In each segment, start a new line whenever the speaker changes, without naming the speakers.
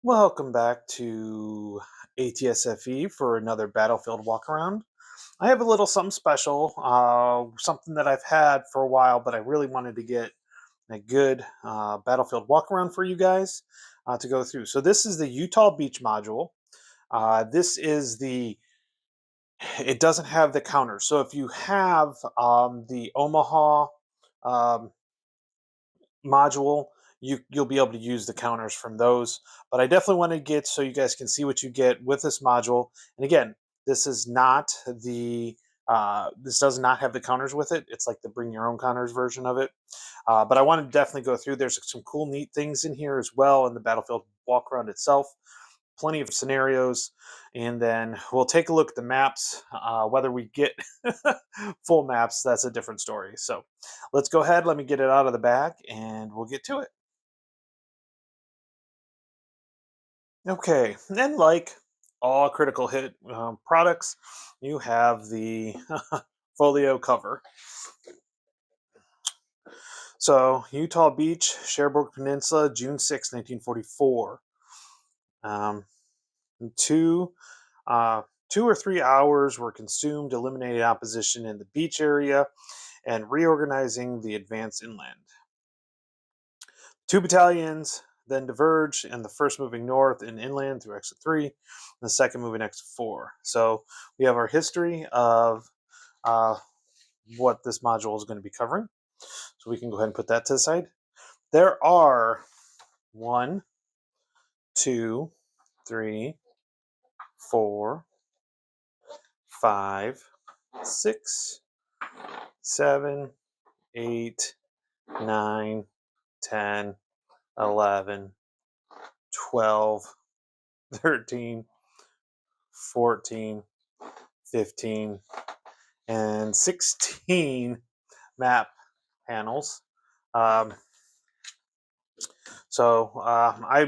Welcome back to ATSFE for another Battlefield Walkaround. I have a little something special, something that I've had for a while, but I really wanted to get a good Battlefield Walkaround for you guys to go through. So this is the Utah Beach module. This is it doesn't have the counters. So if you have the Omaha um, module, you'll be able to use the counters from those. But I definitely want to get so you guys can see what you get with this module. And again, this is not the this does not have the counters with it. It's like the bring your own counters version of it. But I want to definitely go through. There's some cool, neat things in here as well in the Battlefield Walkaround itself. Plenty of scenarios, and then we'll take a look at the maps. Whether we get full maps, that's a different story. So let's go ahead. Let me get it out of the bag, and we'll get to it. Okay, and like all critical hit products, you have the folio cover. So, Utah Beach, Cherbourg Peninsula, June 6, 1944. Um, two, uh, 2 or 3 hours were consumed eliminating opposition in the beach area and reorganizing the advance inland. Two battalions then diverged, and the first moving north and inland through exit 3, and the second moving exit 4. So we have our history of uh, what this module is going to be covering. So we can go ahead and put that to the side. There are 1, 2, 3, 4, 5, 6, 7, 8, 9, 10, 11, 12, 13, 14, 15, and 16 map panels. I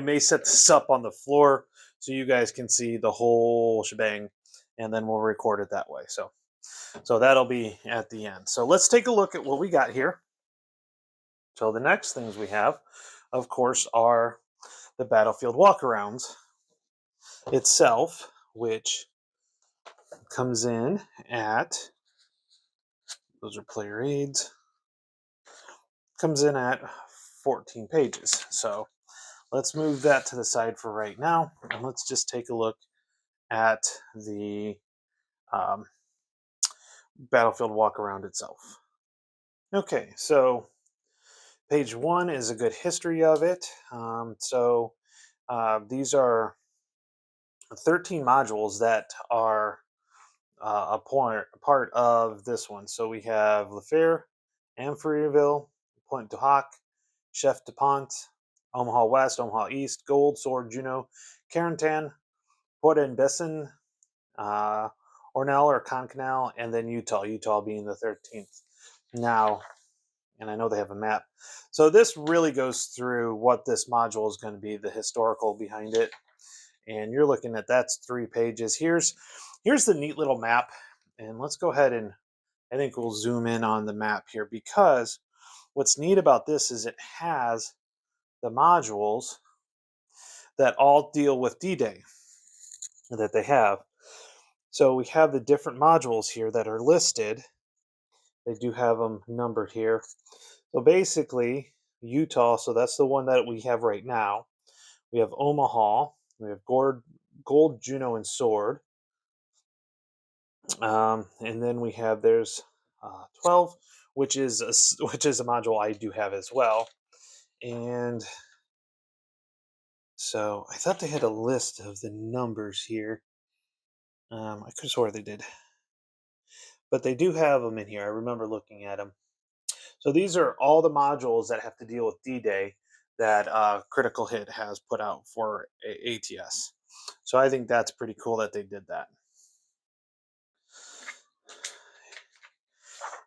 may set this up on the floor so you guys can see the whole shebang, and then we'll record it that way. So that'll be at the end. So let's take a look at what we got here. So the next things we have, of course, are the Battlefield Walkarounds itself, which comes in at, those are player aids, comes in at 14 pages. So let's move that to the side for right now, and let's just take a look at the Battlefield Walkaround itself. Okay, so page 1 is a good history of it. These are 13 modules that are a part of this one. So we have Lafair, Amfreville, Pointe du Hoc, Chef de Pont, Omaha West, Omaha East, Gold, Sword, Juno, Carentan, Port and Besson, Ornell or Concanal, and then Utah being the 13th. Now, and I know they have a map. So this really goes through what this module is going to be, the historical behind it. And you're looking at, that's 3 pages. Here's the neat little map. And let's go ahead and I think we'll zoom in on the map here, because what's neat about this is it has the modules that all deal with D-Day that they have. So we have the different modules here that are listed. They do have them numbered here. So basically, Utah, so that's the one that we have right now. We have Omaha, we have Gold, Juno, and Sword. And then we have, there's 12, which is a module I do have as well. And so I thought they had a list of the numbers here. I could have swore they did. But they do have them in here. I remember looking at them. So these are all the modules that have to deal with D-Day that Critical Hit has put out for ATS. So I think that's pretty cool that they did that.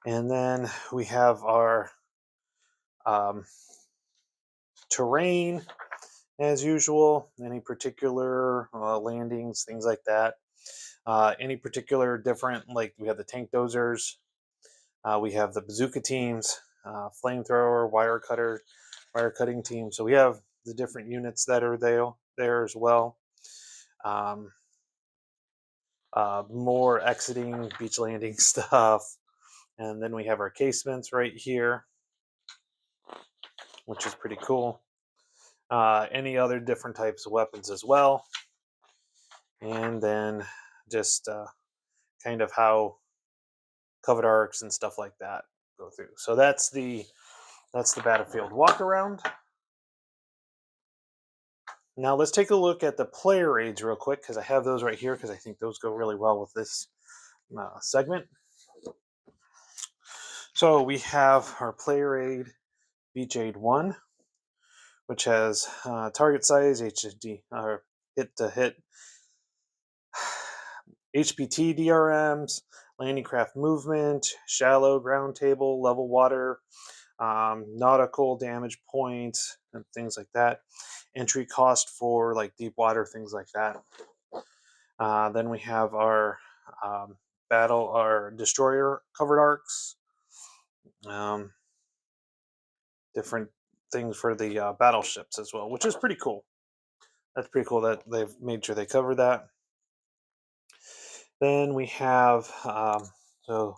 And then we have our terrain, as usual, any particular landings, things like that. Any particular different, like we have the tank dozers, we have the bazooka teams, flamethrower, wire cutting team. So we have the different units that are there as well. Um, more exiting, beach landing stuff. And then we have our casements right here, which is pretty cool. Any other different types of weapons as well. And then just kind of how covered arcs and stuff like that go through. So that's the Battlefield Walkaround. Now let's take a look at the player aids real quick, because I have those right here because I think those go really well with this segment. So we have our player aid, Beach Aid 1, which has target size, HD, or hit to hit, HPT DRMs, landing craft movement, shallow ground table, level water, nautical damage points, and things like that. Entry cost for like deep water, things like that. Then we have our our destroyer covered arcs. Different things for the battleships as well, which is pretty cool. That's pretty cool that they've made sure they cover that. Then we have then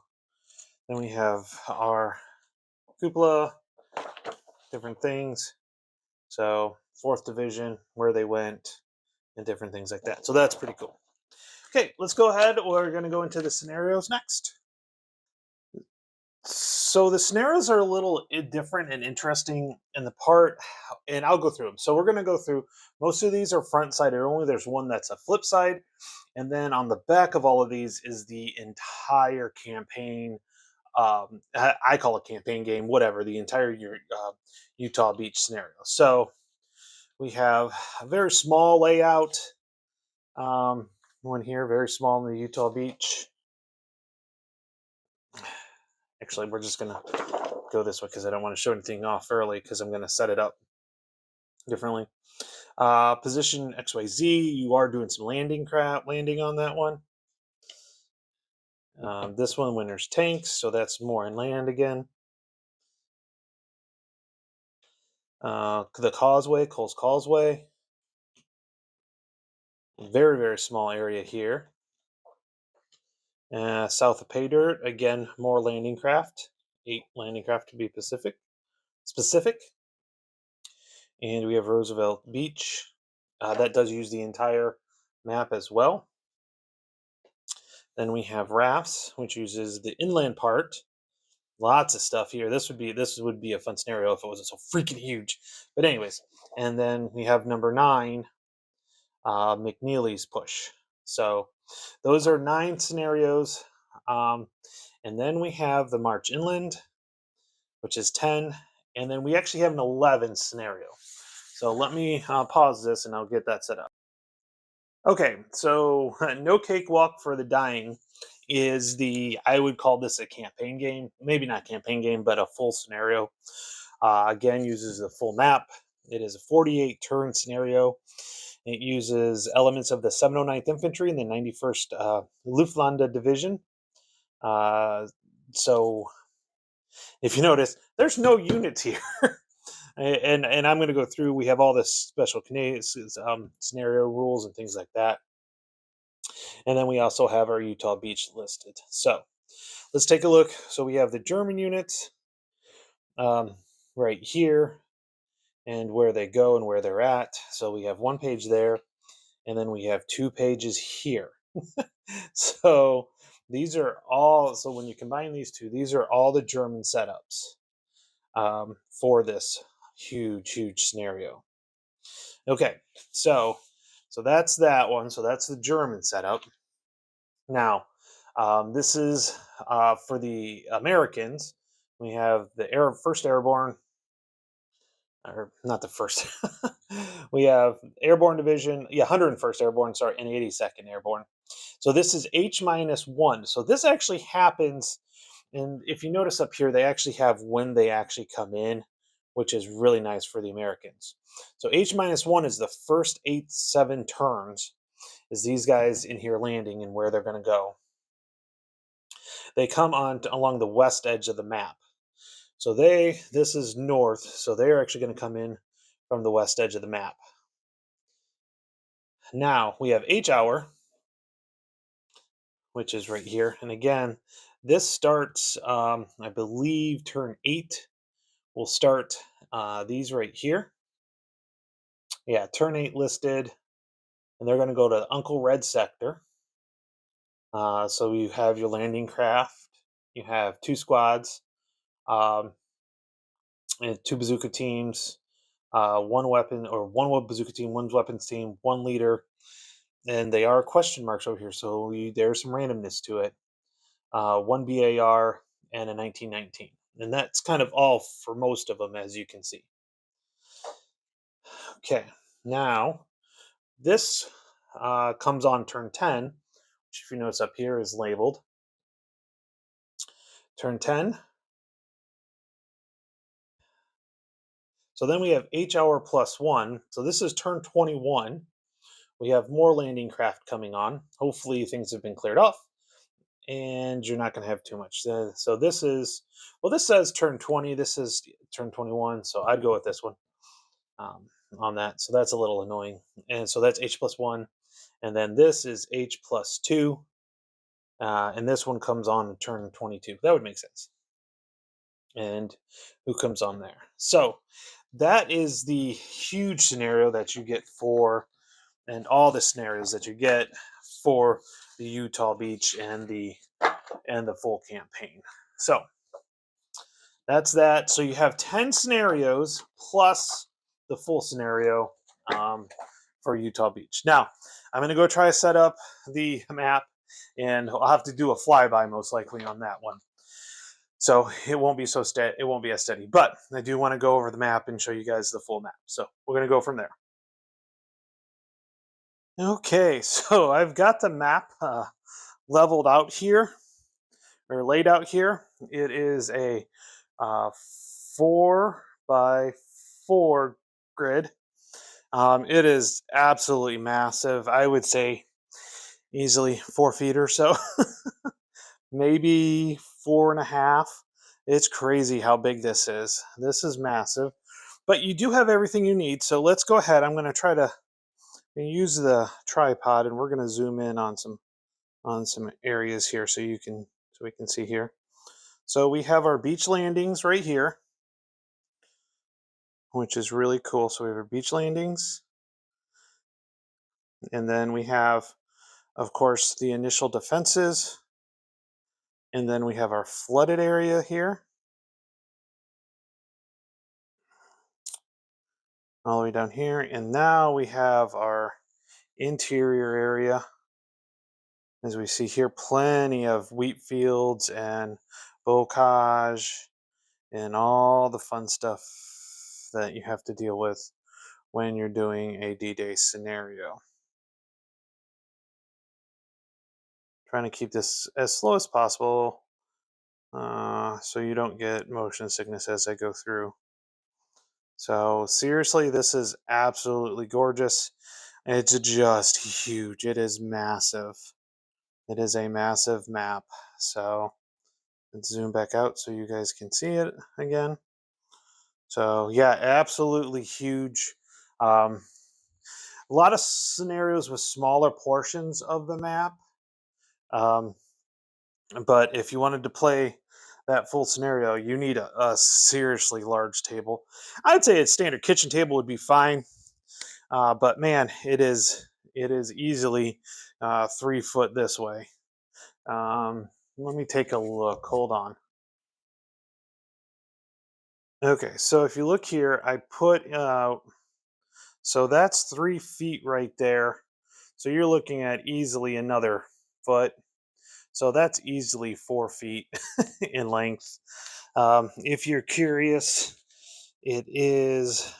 we have our cupola, different things. So 4th Division, where they went, and different things like that. So that's pretty cool. Okay, let's go ahead. We're going to go into the scenarios next. So the scenarios are a little different and interesting in the part, and I'll go through them. So we're going to go through, most of these are front sided only. There's one that's a flip side. And then on the back of all of these is the entire campaign. I call it campaign game, whatever, the entire Utah Beach scenario. So we have a very small layout. One here, very small in the Utah Beach. Actually, we're just going to go this way because I don't want to show anything off early because I'm going to set it up differently. Position XYZ, you are doing some landing on that one. This one, when there's tanks, so that's more inland again. The causeway, Cole's Causeway. Very, very small area here. South of Pay Dirt, again, more landing craft. 8 landing craft to be specific. And we have Roosevelt Beach. That does use the entire map as well. Then we have Rafts, which uses the inland part. Lots of stuff here. This would be a fun scenario if it wasn't so freaking huge. But anyways, and then we have number 9, McNeely's Push. So those are 9 scenarios. And then we have the March Inland, which is 10. And then we actually have an 11 scenario. So let me pause this and I'll get that set up. Okay, so No Cakewalk for the Dying is I would call this a campaign game. Maybe not campaign game, but a full scenario. Again, uses the full map. It is a 48 turn scenario. It uses elements of the 709th Infantry and the 91st Luftlandedivision Division. So if you notice, there's no units here. and I'm going to go through. We have all this special scenario rules and things like that. And then we also have our Utah Beach listed. So let's take a look. So we have the German units right here and where they go and where they're at. So we have 1 page there, and then we have 2 pages here. So these are all, so when you combine these two, these are all the German setups for this huge scenario. Okay, so that's that one. So that's the German setup. Now, this is for the Americans. We have the 1st Airborne, or not the first. We have Airborne Division, 101st Airborne, sorry, and 82nd Airborne. So this is H-1. So this actually happens, and if you notice up here, they actually have when they actually come in, which is really nice for the Americans. So H-1 is the first 8-7 turns, is these guys in here landing and where they're going to go. They come on along the west edge of the map. So this is north, so they're actually going to come in from the west edge of the map. Now we have H hour, which is right here. And again, this starts, I believe, turn 8 will start these right here. Yeah, turn 8 listed, and they're going to go to Uncle Red sector. So you have your landing craft, you have 2 squads, um, and 2 bazooka teams, one weapon or bazooka team, one weapons team, one leader, and they are question marks over here. So there's some randomness to it. One BAR and a 1919, and that's kind of all for most of them, as you can see. Okay, now this comes on turn 10, which if you notice up here is labeled turn 10. So then we have H hour +1. So this is turn 21. We have more landing craft coming on. Hopefully things have been cleared off and you're not going to have too much. So this is, well, this says turn 20. This is turn 21. So I'd go with this one on that. So that's a little annoying. And so that's H +1. And then this is H +2. And this one comes on turn 22. That would make sense. And who comes on there? So that is the huge scenario that you get for, and all the scenarios that you get for the Utah Beach and the full campaign. So that's that. So you have 10 scenarios plus the full scenario for Utah Beach. Now I'm going to go try to set up the map, and I'll have to do a flyby most likely on that one. So it won't be so steady. It won't be as steady, but I do want to go over the map and show you guys the full map. So we're going to go from there. Okay, so I've got the map leveled out here, or laid out here. It is a 4x4 grid. It is absolutely massive. I would say easily 4 feet or so, maybe 4.5. It's crazy how big this is. This is massive, but you do have everything you need. So let's go ahead. I'm going to try to use the tripod, and we're going to zoom in on some areas here so we can see here. So we have our beach landings right here, which is really cool. So we have our beach landings, and then we have, of course, the initial defenses, and then we have our flooded area here, all the way down here, and now we have our interior area. As we see here, plenty of wheat fields and bocage and all the fun stuff that you have to deal with when you're doing a D-Day scenario. Trying to keep this as slow as possible so you don't get motion sickness as I go through. So seriously, this is absolutely gorgeous. It's just huge. It is massive. It is a massive map. So let's zoom back out so you guys can see it again. So yeah, absolutely huge. A lot of scenarios with smaller portions of the map. But if you wanted to play that full scenario, you need a seriously large table. I'd say a standard kitchen table would be fine. But man, it is easily 3 foot this way. Let me take a look. Hold on. Okay, so if you look here, I put so that's 3 feet right there. So you're looking at easily another foot. So that's easily 4 feet in length. If you're curious, it is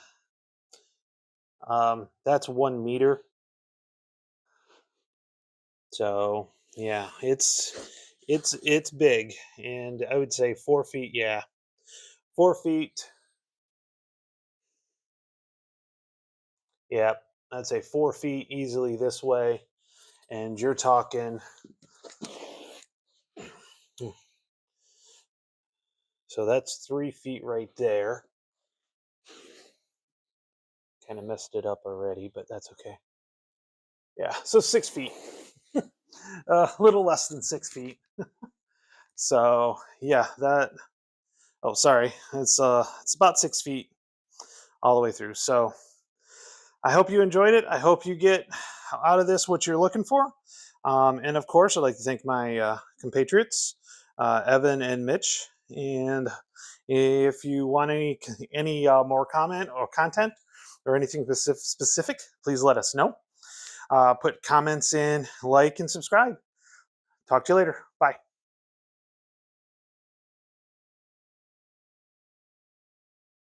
that's 1 meter. So yeah, it's big, and I would say 4 feet. Yeah, 4 feet. Yeah, I'd say 4 feet easily this way, and you're talking. So that's 3 feet right there. Kind of messed it up already, but that's okay. Yeah, so 6 feet, a little less than 6 feet. So yeah, that. Oh, sorry, it's about 6 feet all the way through. So I hope you enjoyed it. I hope you get out of this what you're looking for. And of course, I'd like to thank my compatriots, Evan and Mitch. And if you want any more comment or content or anything specific, please let us know. Put comments in, like, and subscribe. Talk to you later. Bye.